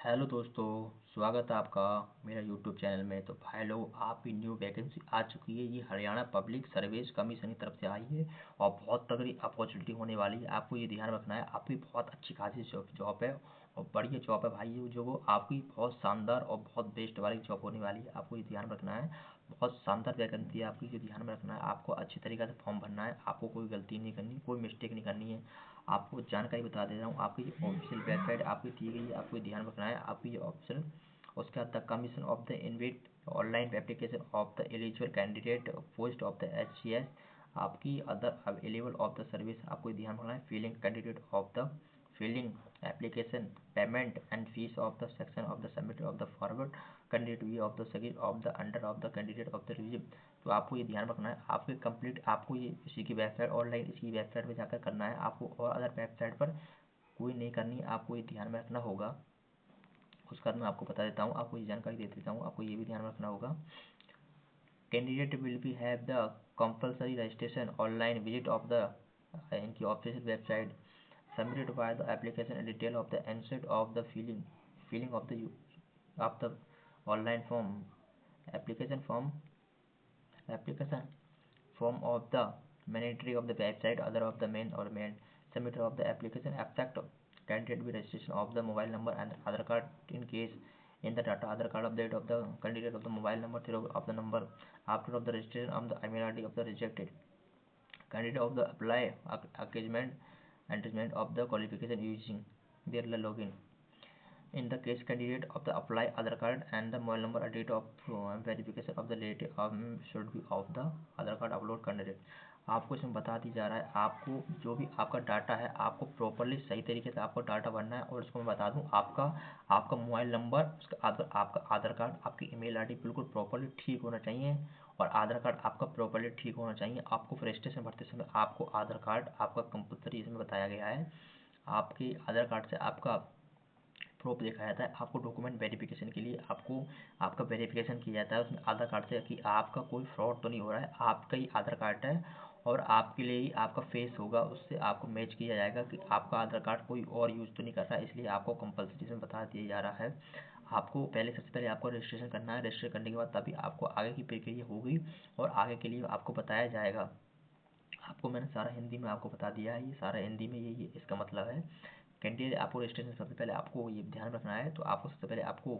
Hello दोस्तों, स्वागत है आपका मेरा यूट्यूब चैनल में। तो भाई लोग, आपकी न्यू वैकेंसी आ चुकी है। ये हरियाणा पब्लिक सर्विस कमीशन की तरफ से आई है और बहुत तगड़ी अपॉर्चुनिटी होने वाली है। आपको ये ध्यान रखना है, आपकी बहुत अच्छी खासी जॉब है और बढ़िया जॉब है भाई। ये जो वो आपकी बहुत शानदार और बहुत बेस्ट वाली जॉब होने वाली है। आपको ये ध्यान रखना है, बहुत शानदार वैकेंसी है आपकी। ये ध्यान में रखना है, आपको अच्छी तरीके से फॉर्म भरना है। आपको कोई गलती नहीं करनी, कोई मिस्टेक नहीं करनी है। आपको जानकारी बता दे रहा हूँ, आपकी ये ऑफिशियल वेबसाइट आपकी दी गई है। आपको ध्यान रखना है, आपकी ये ऑप्शन उसके बाद the commission of the इनविट online application of the eligible candidate post of the HCS आपकी other available of the service. आपको ध्यान रखना है, feeling candidate of the filling application payment and fees of the section of the submit of the forward candidate view of the second of the under of the candidate of the review। तो आपको ये ध्यान रखना है, आपके complete आपको ये इसी की वेबसाइट ऑनलाइन इसी वेबसाइट पे जाकर करना है। आपको और अदर वेबसाइट पर कोई नहीं करनी है। आपको ये ध्यान में रखना होगा। उसका मैं आपको बता देता हूँ, आपको ये जानकारी दे देता हूँ। आपको ये भी ध्यान में रखना होगा, candidate will be have the compulsory registration online visit of the इनकी official website submitted by the application and detail of the inset of the filling of the online form application form of the mandatory of the website other of the main submitter of the application abstract candidate with registration of the mobile number and Aadhaar card in case in the data Aadhaar card update of the candidate of the mobile number zero of the number after of the registration of the email ID of the rejected candidate of the apply acknowledgement of the qualification using their login. In the case candidate of the apply Aadhaar card and the mobile number a date of verification of the date should be of the Aadhaar card upload candidate। आपको इसमें बता दी जा रहा है, आपको जो भी आपका डाटा है आपको प्रॉपरली सही तरीके से आपको डाटा भरना है। और इसको मैं बता दूं, आपका आपका मोबाइल नंबर, उसका आपका आधार कार्ड, आपकी ईमेल आईडी बिल्कुल प्रॉपरली ठीक होना चाहिए और आधार कार्ड आपका प्रॉपरली ठीक होना चाहिए। आपको रजिस्ट्रेशन भरते समय आपको आधार कार्ड आपका कंपल्सरी इसमें बताया गया है। आपके आधार कार्ड से आपका प्रूफ देखा जाता है। आपको डॉक्यूमेंट वेरिफिकेशन के लिए आपको आपका वेरिफिकेशन किया जाता है उसमें आधार कार्ड से कि आपका कोई फ्रॉड तो नहीं हो रहा है। आपका ही आधार कार्ड है और आपके लिए ही आपका फेस होगा, उससे आपको मैच किया जाएगा कि आपका आधार कार्ड कोई और यूज़ तो नहीं कर रहा है। इसलिए आपको कंपल्सरी इसमें बता दिया जा रहा है। आपको सबसे पहले आपको रजिस्ट्रेशन करना है। रजिस्टर करने के बाद तभी आपको आगे की प्रक्रिया होगी और आगे के लिए आपको बताया जाएगा। आपको मैंने सारा हिंदी में आपको बता दिया है, ये सारा हिंदी में ये इसका मतलब है। कैंडिडेट आपको रजिस्ट्रेशन सबसे पहले आपको ये ध्यान रखना है, तो आपको सबसे पहले आपको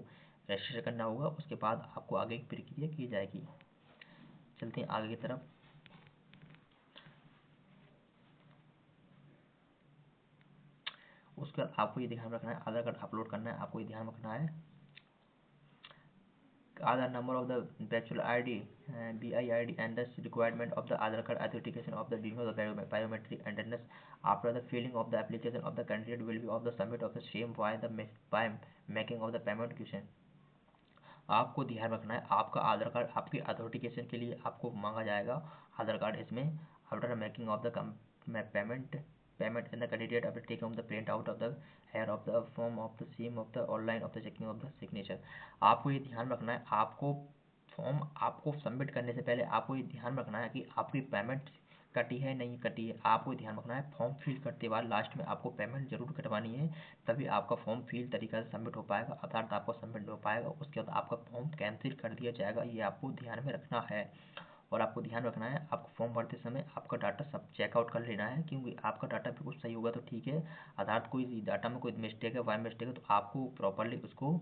रजिस्ट्रेशन करना होगा, उसके बाद आपको आगे की प्रक्रिया की जाएगी। चलते हैं आगे की तरफ। उसके बाद आपको ये ध्यान रखना है, आधार कार्ड अपलोड करना है। आपको ये ध्यान रखना है, Aadhaar number of the bachelor ID, BI ID, and the requirement of the Aadhaar card authentication of the doing of the biometric attendance after the filling of the application of the candidate will be of the submit of the same by making of the payment question। आपको ध्यान रखना है, आपका आधार card आपके authentication के लिए आपको मांगा जाएगा आधार कार्ड। इसमें after making of the payment in the candidate after taking of the print out of the here of the form of the same of the online of the checking of the signature. आपको ये ध्यान रखना है, आपको form आपको submit करने से पहले आपको ये ध्यान रखना है कि आपकी पेमेंट कटी है नहीं कटी है। आपको ध्यान रखना है, फॉर्म फिल करते बाद लास्ट में आपको पेमेंट जरूर कटवानी है, तभी आपका फॉर्म फिल तरीके से सबमिट हो पाएगा, अर्थात आपका सबमिट हो पाएगा। उसके बाद आपका फॉर्म कैंसिल कर दिया जाएगा, ये आपको ध्यान में रखना है। और आपको ध्यान रखना है, आपको फॉर्म भरते समय आपका डाटा सब चेकआउट कर लेना है, क्योंकि आपका डाटा बिल्कुल सही होगा तो ठीक है, अर्थात कोई डाटा में कोई मिस्टेक है वाई मिस्टेक है तो आपको प्रॉपरली उसको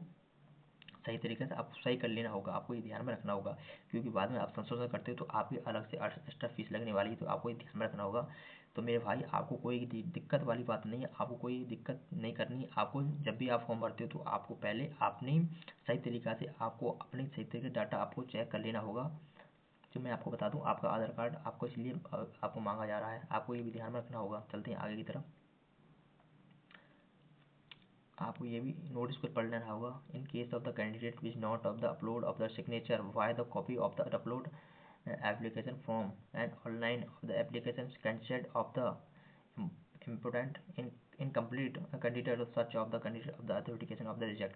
सही तरीके से आपको सही कर लेना होगा। आपको ये ध्यान में रखना होगा, क्योंकि बाद में आप संशोधन करते हो तो आपकी अलग से एक्स्ट्रा फीस लगने वाली है, तो आपको ये ध्यान में रखना होगा। तो मेरे भाई, आपको कोई दिक्कत वाली बात नहीं है, आपको कोई दिक्कत नहीं करनी है। आपको जब भी आप फॉर्म भरते हो तो आपको पहले अपनी सही तरीक़ा से आपको अपनी सही तरीके डाटा आपको चेक कर लेना होगा। जो मैं आपको बता दूँ, आपका आधार कार्ड आपको इसलिए आपको मांगा जा रहा है, आपको ये भी ध्यान में रखना होगा। चलते हैं आगे की तरफ। आपको ये भी नोटिस को पढ़ लेना होगा। In case of the candidate which not of the upload of the signature why the copy of the upload application form and online of the application consent of the important incomplete candidate such of the candidate of the authentication of the reject।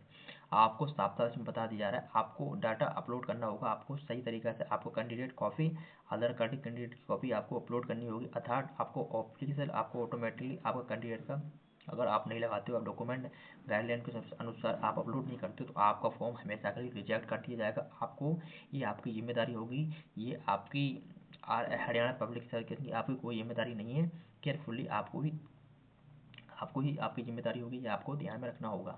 आपको साफ साफ इसमें बता दिया जा रहा है, आपको डाटा अपलोड करना होगा, आपको सही तरीके से आपको कैंडिडेट कॉपी आधार कार्ड की कैंडिडेट की कॉपी आपको अपलोड करनी होगी, अर्थात आपको ऑफिशियल आपको ऑटोमेटिकली आपका कैंडिडेट का अगर आप नहीं लगाते हो, आप डॉक्यूमेंट गाइडलाइन के अनुसार आप अपलोड नहीं करते हो, तो आपका फॉर्म हमेशा के लिए रिजेक्ट कर दिया जाएगा। आपको ये आपकी जिम्मेदारी होगी, ये आपकी हरियाणा पब्लिक सर्विस की आपकी कोई जिम्मेदारी नहीं है। केयरफुली आपको ही आपकी जिम्मेदारी होगी, ये आपको ध्यान में रखना होगा।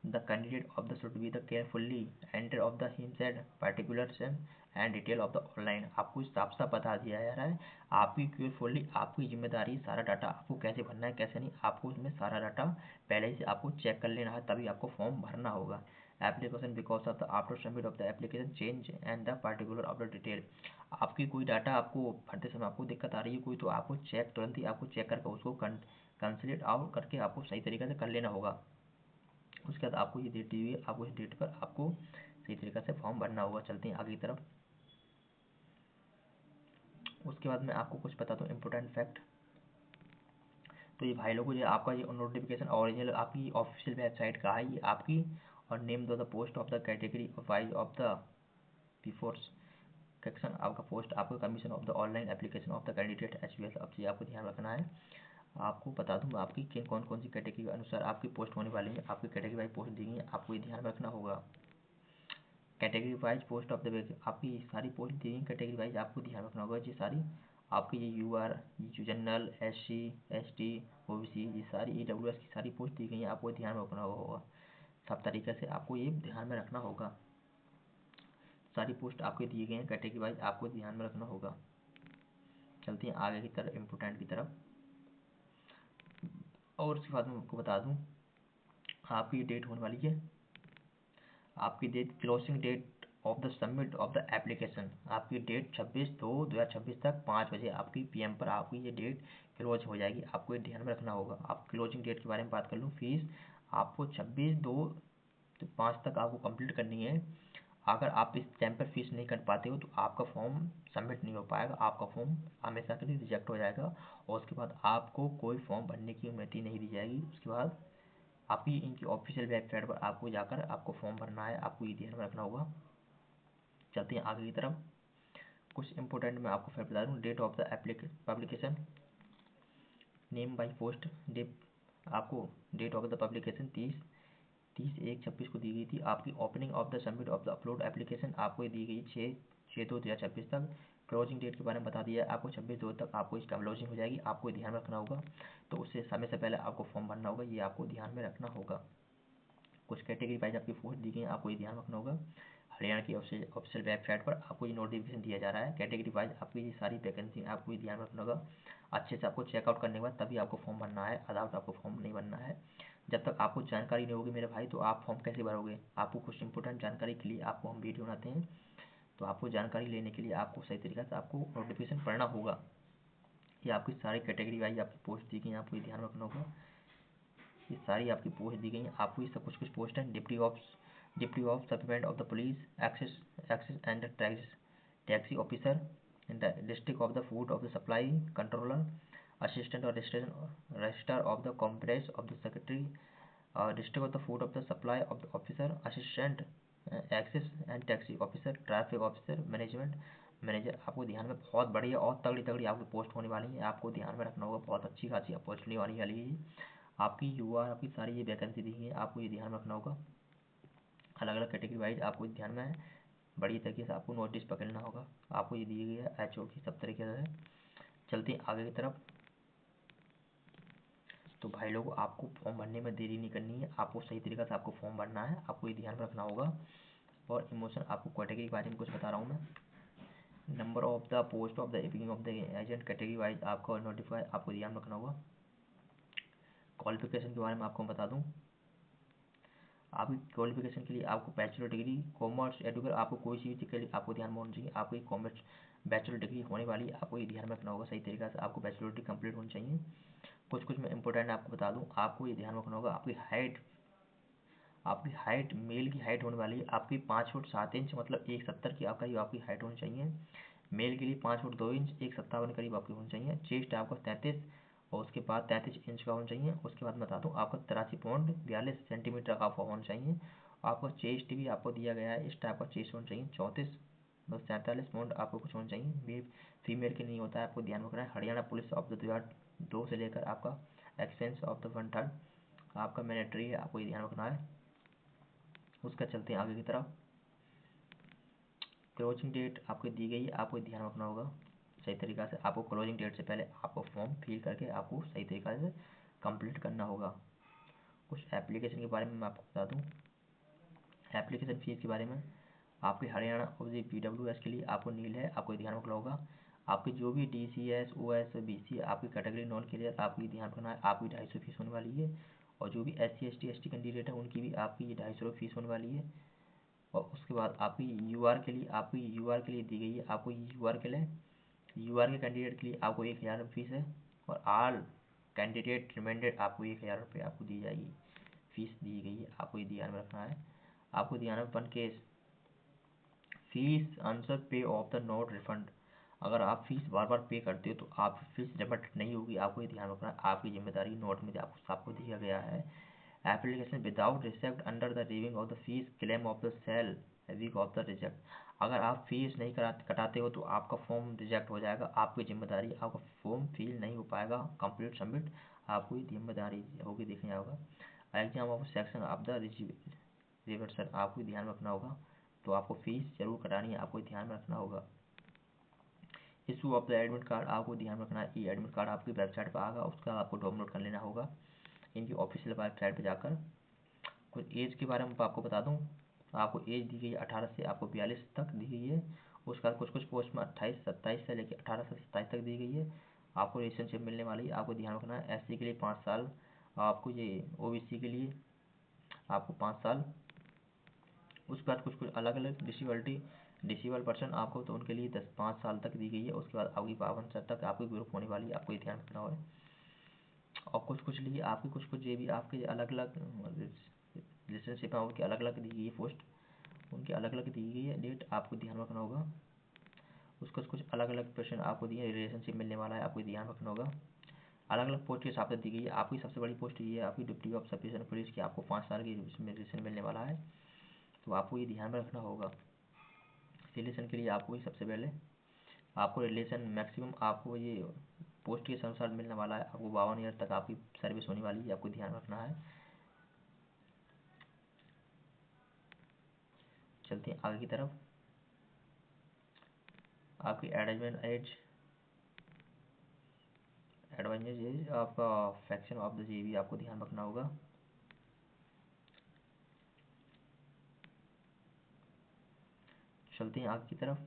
The candidate of the should be the carefully enter of the himself particulars and detail of the online। आपको साफ साफ बता दिया जा रहा है, आपकी केयरफुली आपकी जिम्मेदारी, सारा डाटा आपको कैसे भरना है कैसे नहीं, आपको उसमें सारा डाटा पहले ही से आपको चेक कर लेना है, तभी आपको फॉर्म भरना होगा। Application because of the after submit of the application change and the particular of the detail. आपकी कोई डाटा आपको भरते समय आपको दिक्कत आ रही है कोई, तो आपको चेक तुरंत ही आपको चेक करके उसको कंसल्ट आउट करके आपको सही तरीके से कर लेना होगा। उसके बाद आपको ये डेट दी हुई है, आपको इस डेट पर आपको सही तरीके से फॉर्म भरना होगा। चलते हैं आगे की तरफ। उसके बाद मैं आपको कुछ बताता हूँ इम्पोर्टेंट फैक्ट। तो ये भाई लोगों, ये आपका ये नोटिफिकेशन ओरिजिनल आपकी ऑफिशियल वेबसाइट का है, ये आपकी, और नेम दो the post of the category wise of the before section, आपका पोस्ट आपका commission of the online application of the candidate H B S. अब ये आपको ध्यान रखना है। आपको बता दूँ आपकी किन कौन कौन सी कैटेगरी के अनुसार आपकी पोस्ट होने वाली है, आपकी कैटेगरी वाइज पोस्ट दी गई है, आपको ये ध्यान रखना होगा। Category wise post of the week, आपकी सारी पोस्ट दी गई कैटेगरी वाइज, आपको ध्यान रखना होगा। ये सारी आपकी ये U R, general, S C, S T, O B C, ये सारी ई डब्ल्यू एस की सारी पोस्ट दी गई हैं, आपको ध्यान रखना होगा। सब तरीके से आपको ये ध्यान में रखना होगा। सारी पोस्ट आपके दिए गए हैं कैटेगरी वाइज, आपको ध्यान में रखना होगा। चलते हैं आगे की तरफ, इम्पोर्टेंट की तरफ। और उसके बाद मैं आपको बता दूँ आपकी डेट होने वाली है, आपकी date closing date of the submit of the application, आपकी डेट 26/2/2026 तक 5 बजे आपकी पीएम पर आपकी ये डेट क्लोज हो जाएगी। आपको ये ध्यान में रखना होगा। आप क्लोजिंग डेट के बारे में बात कर लूँ, फीस आपको 26/2/5 तक आपको कंप्लीट करनी है। अगर आप इस टाइम पर फीस नहीं कर पाते हो तो आपका फॉर्म सबमिट नहीं हो पाएगा, आपका फॉर्म हमेशा के लिए रिजेक्ट हो जाएगा, और उसके बाद आपको कोई फॉर्म भरने की अनुमति नहीं दी जाएगी। उसके बाद आपकी इनकी ऑफिशियल वेबसाइट पर आपको जाकर आपको फॉर्म भरना है, आपको ये ध्यान में रखना होगा। चलते हैं आगे की तरफ। कुछ इंपॉर्टेंट मैं आपको फिर बता दूँ। Date of the publication, name by post date, आपको डेट ऑफ द पब्लिकेशन 30/1/26 को दी गई थी। आपकी opening of the submit of the upload application आपको दी गई 6/2/2026 तक। क्लोजिंग डेट के बारे में बता दिया है आपको, 26/2 तक आपको इसका क्लोजिंग हो जाएगी, आपको ध्यान रखना होगा। तो उससे समय से पहले आपको फॉर्म भरना होगा, ये आपको ध्यान में रखना होगा। कुछ कैटेगरी वाइज आपकी पोस्ट दी गई है, आपको ये ध्यान रखना होगा। हरियाणा की ऑफिशियल वेबसाइट पर आपको ये नोटिफिकेशन दिया जा रहा है, कैटेगरी वाइज आपकी ये सारी वैकेंसी आपको ये ध्यान रखना होगा। अच्छे से आपको चेकआउट करने के बाद तभी आपको फॉर्म भरना है, अदाउट आपको फॉर्म नहीं भरना है। जब तक आपको जानकारी नहीं होगी मेरे भाई, तो आप फॉर्म कैसे भरोगे। आपको कुछ इंपॉर्टेंट जानकारी के लिए आपको हम वीडियो बनाते हैं, तो आपको जानकारी लेने के लिए आपको सही तरीके से आपको नोटिफिकेशन पढ़ना होगा। ये आपकी सारी कैटेगरी वाइज आपकी पोस्ट दी गई है, आपको ये ध्यान रखना होगा। ये सारी आपकी पोस्ट दी गई हैं, आपको ये सब कुछ पोस्ट है। Deputy of supplement of the police, excess and taxi officer in the district of the food of the supply controller, assistant और register of the complex of the secretary, district of the food of the supply of the officer, assistant excess and taxi officer, traffic officer, management manager. आपको ध्यान में बहुत बढ़िया और तगड़ी तगड़ी आपकी पोस्ट होने वाली है, आपको ध्यान में रखना होगा। बहुत अच्छी खासी अपॉर्चुनिटी वाली वाली है। आपकी युवा आपकी सारी ये वैकेंसी दी है, आपको ये ध्यान रखना होगा। अलग अलग कैटेगरी वाइज आपको ध्यान में बड़ी तरीके से आपको नोटिस पकड़ना होगा, आपको ये दी गई है एच ओ की सब तरीके से। चलते हैं आगे की तरफ। तो भाई लोग, आपको फॉर्म भरने में देरी नहीं करनी है, आपको सही तरीके से आपको फॉर्म भरना है, आपको ये ध्यान रखना होगा। और इमोशन आपको कैटेगरी के बारे में कुछ बता रहा हूँ मैं। Number of the post of the aping of the agent category wise आपको नोटिफाई, आपको ध्यान रखना होगा। क्वालिफिकेशन के बारे में आपको बता दूँ, आपकी क्वालिफिकेशन के लिए आपको बैचलर डिग्री कॉमर्स एडुकेट, आपको कोई चीज़ के लिए आपको ध्यान में होना चाहिए। आपकी कॉमर्स बैचलर डिग्री होने वाली है, आपको ये ध्यान रखना होगा। सही तरीके से आपको बैचलर डिग्री कंप्लीट होनी चाहिए। कुछ मैं इंपॉर्टेंट आपको बता दूं, आपको ये ध्यान रखना होगा। आपकी हाइट मेल की हाइट होने वाली है आपकी 5 फुट 7 इंच, मतलब 170 की आपकी हाइट होनी चाहिए। मेल के लिए 5 फुट 2 इंच 157 के करीब आपकी होनी चाहिए। चेस्ट आपका 33 और उसके बाद 33 इंच का होना चाहिए। उसके बाद बता दूँ आपका 83.42 सेंटीमीटर का होना चाहिए। आपका चेस्ट भी आपको दिया गया है, इस टाइप का चेस्ट होना चाहिए। 34 बस 47 पाउंड आपको कुछ होना चाहिए। फीमेल के नहीं होता है, आपको ध्यान रखना है। हरियाणा पुलिस ऑफ 2002 से लेकर आपका एक्सपेंस ऑफ द 1/3 आपका मैंडेटरी है, आपको ये ध्यान रखना है। उसका चलते हैं आगे की तरफ। क्लोजिंग डेट आपको दी गई है, आपको ध्यान रखना होगा सही तरीक़ा से। आपको क्लोजिंग डेट से पहले आपको फॉर्म फिल करके आपको सही तरीक़ा से कंप्लीट करना होगा। कुछ एप्लीकेशन के बारे में मैं आपको बता दूँ। एप्लीकेशन फ़ीस के बारे में आपके हरियाणा और PWS के लिए आपको नील है, आपको ध्यान रखना होगा। आपकी जो भी DCS OS BC आपकी कैटेगरी नॉन क्लियर आपको ध्यान रखना है, आपकी 250 फीस होने वाली है। और जो भी SC ST ST कैंडिडेट है उनकी भी आपकी 250 फीस होने वाली है। और उसके बाद आपकी UR के लिए दी गई है, आपको UR के लिए UR के कैंडिडेट के लिए आपको 1000 फीस है। और ऑल कैंडिडेट रिमाइंडेड आपको 1000 रुपये आपको दी जाएगी, फीस दी गई है, आपको ये ध्यान में रखना है। आपको ध्यान में वन केस फीस आंसर पे ऑफ द नोट रिफंड, अगर आप फीस बार बार पे करते हो तो आप फीस रिफंड नहीं होगी, आपको ये ध्यान रखना है। आपकी जिम्मेदारी नोट में आपको दिया गया है। Application without receipt under the receiving of the fees claim of the sale week of the reject, अगर आप फीस नहीं कटाते हो तो आपका फॉर्म रिजेक्ट हो जाएगा, आपकी जिम्मेदारी, आपका फॉर्म फिल नहीं हो पाएगा कंप्लीट सबमिट, आपको ये जिम्मेदारी होगी देखने होगा। Exam of section of the reversal आपको ध्यान रखना होगा, तो आपको फीस जरूर कटानी है, आपको ध्यान में रखना होगा। Issue of the admit card आपको ध्यान रखना है, ये एडमिट कार्ड आपकी वेबसाइट पर आएगा, उसका आपको डाउनलोड कर लेना होगा इनकी ऑफिशियल वेबसाइट पर जाकर। कुछ एज के बारे में आपको बता दूं, आपको एज दी गई है 18 से आपको 42 तक दी गई है। उसका कुछ पोस्ट में 28-27 से लेकर 18 से 27 तक दी गई है। आपको रिलेशनशिप मिलने वाली है, आपको ध्यान रखना है। SC के लिए 5 साल, आपको ये OBC के लिए आपको 5 साल। उसके बाद कुछ अलग अलग डिसेबल पर्सन आपको तो उनके लिए 5 साल तक दी गई है। उसके बाद आपकी 52 साल तक आपकी ग्रुप होने वाली है, आपको ये ध्यान रखना है। और कुछ लिए आपकी कुछ ये भी आपके अलग अलग रिलेशनशिप है, उनकी अलग अलग दी गई है पोस्ट, उनकी अलग अलग दी गई है डेट, आपको ध्यान रखना होगा। उसका कुछ अलग अलग पर्सन आपको दिए रिलेशनशिप मिलने वाला है, आपको ध्यान रखना होगा। अलग अलग पोस्ट के हिसाब से दी गई है। आपकी सबसे बड़ी पोस्ट ये है आपकी deputy of sub division police की, आपको 5 साल की रिलेशन मिलने वाला है, तो आपको ये ध्यान में रखना होगा। रिलेशन के लिए आपको ये सबसे पहले आपको रिलेशन मैक्सिमम आपको ये पोस्ट के अनुसार मिलने वाला है, आपको 52 ईयर तक आपकी सर्विस होने वाली है, आपको ध्यान रखना है। चलते हैं आगे की तरफ। आपकी एडजमेंट एज आपका फ्रैक्शन ऑफ द JB आपको ध्यान रखना होगा। चलते हैं आगे की तरफ।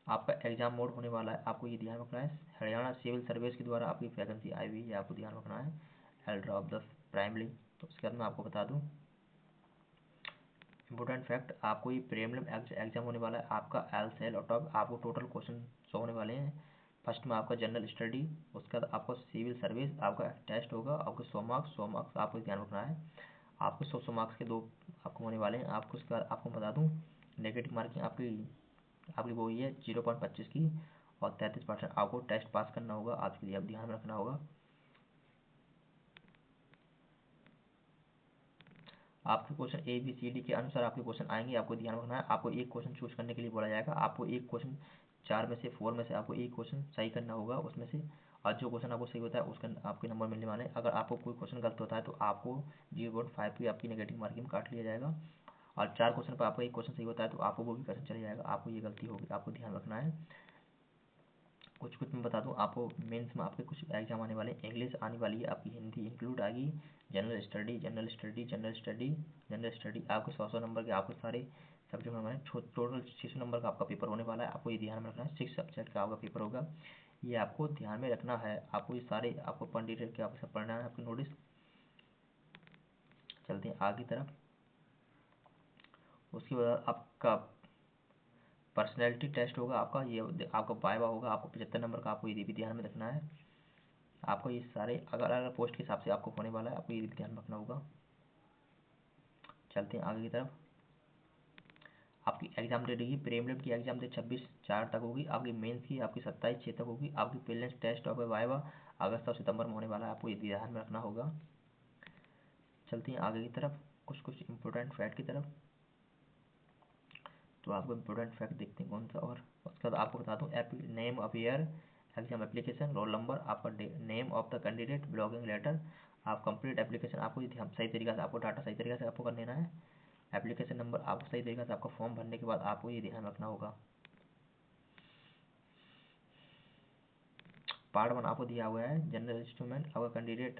आपका एग्जाम मोड होने वाला है, आपको ये ध्यान रखना है। हरियाणा सिविल सर्विस के द्वारा आपकी वैकेंसी आई हुई है, आपको ध्यान रखना है। एल्डर ऑफ द प्राइमरी, तो उसके बाद मैं आपको बता दूं इंपॉर्टेंट फैक्ट, आपको ये प्रीलिमिनरी एग्जाम होने वाला है। आपका LCL और टॉप आपको टोटल क्वेश्चन 100 होने वाले हैं। फर्स्ट में आपका जनरल स्टडी, उसके बाद आपको सिविल सर्विस, आपका टेस्ट होगा, आपको 100 मार्क्स आपको ध्यान रखना है। आपको 100 मार्क्स के 2 आपको होने वाले हैं। आपको उसके बाद आपको बता दूँ नेगेटिव मार्किंग आपकी आपकी वो ही है 0.25 की, और 33% आपको टेस्ट पास करना होगा, आपके लिए आप ध्यान में रखना होगा। आपके क्वेश्चन ABCD के अनुसार आपके क्वेश्चन आएंगे, आपको ध्यान रखना है। आपको एक क्वेश्चन चूज करने के लिए बोला जाएगा, आपको एक क्वेश्चन 4 में से आपको एक क्वेश्चन सही करना होगा उसमें से, और जो क्वेश्चन आपको सही होता है उसका आपके नंबर मिलने वाले हैं। अगर आपको कोई क्वेश्चन गलत होता है तो आपको 0.5 की आपकी नेगेटिव मार्किंग काट लिया जाएगा, और 4 क्वेश्चन पर आपका एक क्वेश्चन सही होता है तो आपको वो भी क्वेश्चन चले जाएगा, आपको ये गलती होगी, आपको ध्यान रखना है। कुछ मैं बता दूं आपको, मेंस में आपके कुछ एग्जाम आने वाले, इंग्लिश आने वाली है, आपकी हिंदी इंक्लूड आएगी, जनरल स्टडी आपके 100 नंबर के आपके सारे सब्जेक्ट में टोटल 600 नंबर का आपका पेपर होने वाला है, आपको ये ध्यान में रखना है। 6 सब्जेक्ट का आपका पेपर होगा, ये आपको ध्यान में रखना है। आपको ये सारे आपको पंडित के आपको सब पढ़ना है, आपकी नोटिस। चलते हैं आगे की तरफ। उसके बाद आपका पर्सनैलिटी टेस्ट होगा, आपका ये आपका वाइवा होगा, आपको 75 नंबर का, आपको ये भी ध्यान में रखना है। आपको ये सारे अलग अलग पोस्ट के हिसाब से आपको होने वाला है, आपको ये भी ध्यान रखना होगा। चलते हैं आगे की तरफ। आपकी एग्जाम डेट होगी, प्रीलिमिनरी की एग्जाम डेट 26/4 तक होगी, आपकी मेंस की आपकी 27/6 तक होगी, आपकी प्रीलिम्स टेस्ट और वाइवा अगस्त और सितंबर में होने वाला है, आपको ये ध्यान में रखना होगा। चलते हैं आगे की तरफ, कुछ इंपॉर्टेंट फैक्ट की तरफ। तो आपको इम्पोर्टेंट फैक्ट देखते हैं कौन सा। और उसके बाद आपको बता दूँ name of year exam application, roll number, आपका name of the candidate, blogging letter, आप कंप्लीट एप्लीकेशन आपको सही तरीके से आपको डाटा सही तरीके से आपको कर लेना है। एप्लीकेशन नंबर आपको सही तरीके से आपका फॉर्म भरने के बाद आपको ये ध्यान रखना होगा। पार्ट 1 आपको दिया हुआ है जनरल इंस्ट्रूमेंट, आपका कैंडिडेट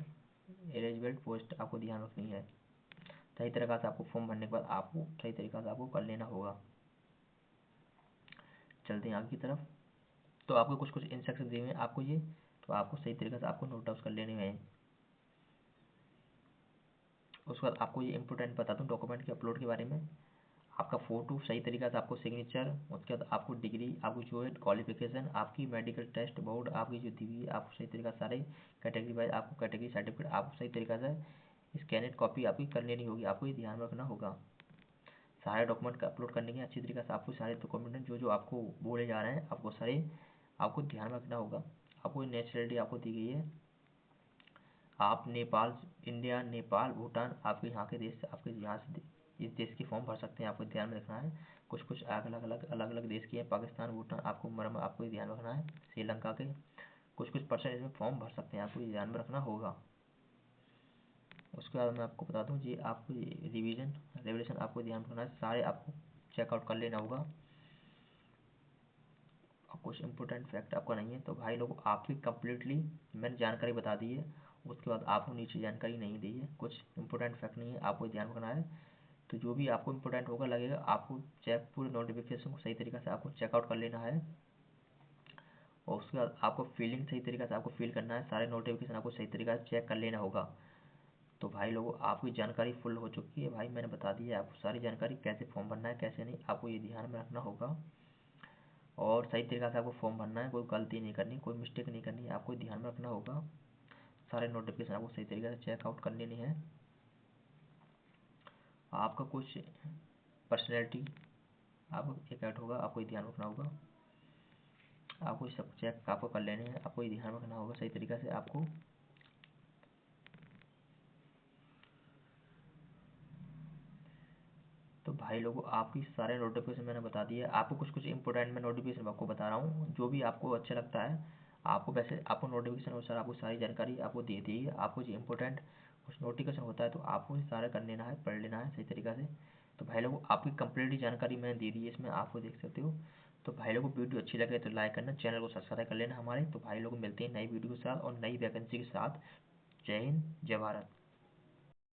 एलिजिबल पोस्ट आपको ध्यान रखनी है। सही तरीके से आपको फॉर्म भरने के बाद आपको सही तरीके से आपको कर लेना होगा। चलते हैं आगे की तरफ। तो आपको कुछ कुछ इंस्ट्रक्शन दिए हुए हैं आपको ये, तो आपको सही तरीके से आपको नोट डाउन कर लेने हैं। उसके बाद आपको ये इंपॉर्टेंट बता दूँ डॉक्यूमेंट के अपलोड के बारे में। आपका फ़ोटो सही तरीके से, आपको सिग्नेचर, उसके बाद आपको डिग्री, आपको जो है क्वालिफिकेशन, आपकी मेडिकल टेस्ट बोर्ड आपकी जो दी हुई है, आपको सही तरीके से सारे कैटेगरी वाइज आपको कैटेगरी सर्टिफिकेट आपको सही तरीके से स्कैनेड कॉपी आपकी कर लेनी होगी। आपको ये ध्यान रखना होगा। सारे डॉक्यूमेंट का अपलोड करने के अच्छी तरीके से आपको सारे डॉक्यूमेंट जो जो आपको बोले जा रहे हैं आपको सारे आपको ध्यान रखना होगा। आपको नेशनलिटी आपको दी गई है, आप नेपाल, इंडिया, नेपाल, भूटान, आपके यहाँ के देश से, आपके यहाँ से इस देश की फॉर्म भर सकते हैं। आपको ध्यान में रखना है। कुछ कुछ अलग अलग देश की है, पाकिस्तान, भूटान, आपको मरम आपको ये ध्यान रखना है। श्रीलंका के कुछ कुछ परसेंट इसमें फॉर्म भर सकते हैं, आपको ये ध्यान में रखना होगा। उसके बाद मैं आपको बता दूँ जी, आपको रिविजन आपको ध्यान रखना है। सारे आपको चेकआउट कर लेना होगा। और कुछ इंपॉर्टेंट फैक्ट आपका नहीं है तो भाई लोग आपकी कंप्लीटली मैंने जानकारी बता दी है। उसके बाद आपको नीचे जानकारी नहीं दी है, कुछ इंपॉर्टेंट फैक्ट नहीं है, आपको ध्यान रखना है। तो जो भी आपको इंपॉर्टेंट होगा लगेगा आपको चेक पूरे नोटिफिकेशन को सही तरीके से आपको चेकआउट कर लेना है। और उसके बाद आपको फिलिंग सही तरीके से आपको फिल करना है। सारे नोटिफिकेशन आपको सही तरीके से चेक कर लेना होगा। तो भाई लोगों आपकी जानकारी फुल हो चुकी है। भाई मैंने बता दिया है आपको सारी जानकारी, कैसे फॉर्म भरना है कैसे नहीं, आपको ये ध्यान में रखना होगा। और सही तरीके से आपको फॉर्म भरना है, कोई गलती नहीं करनी, कोई मिस्टेक नहीं करनी है, आपको ध्यान में रखना होगा। सारे नोटिफिकेशन आपको सही तरीके से चेकआउट कर लेनी है। आपका कुछ पर्सनैलिटी आपको एक ऐड होगा, आपको ये ध्यान रखना होगा। आपको ये सब चेक आपको कर लेने हैं, आपको ये ध्यान रखना होगा सही तरीके से आपको। तो भाई लोगों आपकी सारे नोटिफिकेशन मैंने बता दिया है। आपको कुछ कुछ इंपॉर्टेंट मैं नोटिफिकेशन आपको बता रहा हूँ, जो भी आपको अच्छा लगता है आपको, वैसे आपको नोटिफिकेशन अनुसार आपको सारी जानकारी आपको दे दी है। आपको जो इंपॉर्टेंट कुछ नोटिफिकेशन होता है तो आपको ये सारा कर लेना है, पढ़ लेना है सही तरीक़े से। तो भाई लोगों आपकी कंप्लीट जानकारी मैंने दे दी है, इसमें आपको देख सकते हो। तो भाई लोगों वीडियो अच्छी लगे तो लाइक करना, चैनल को सब्सक्राइब कर लेना हमारे। तो भाई लोग मिलते हैं नई वीडियो के साथ और नई वैकेंसी के साथ। जय हिंद, जय भारत।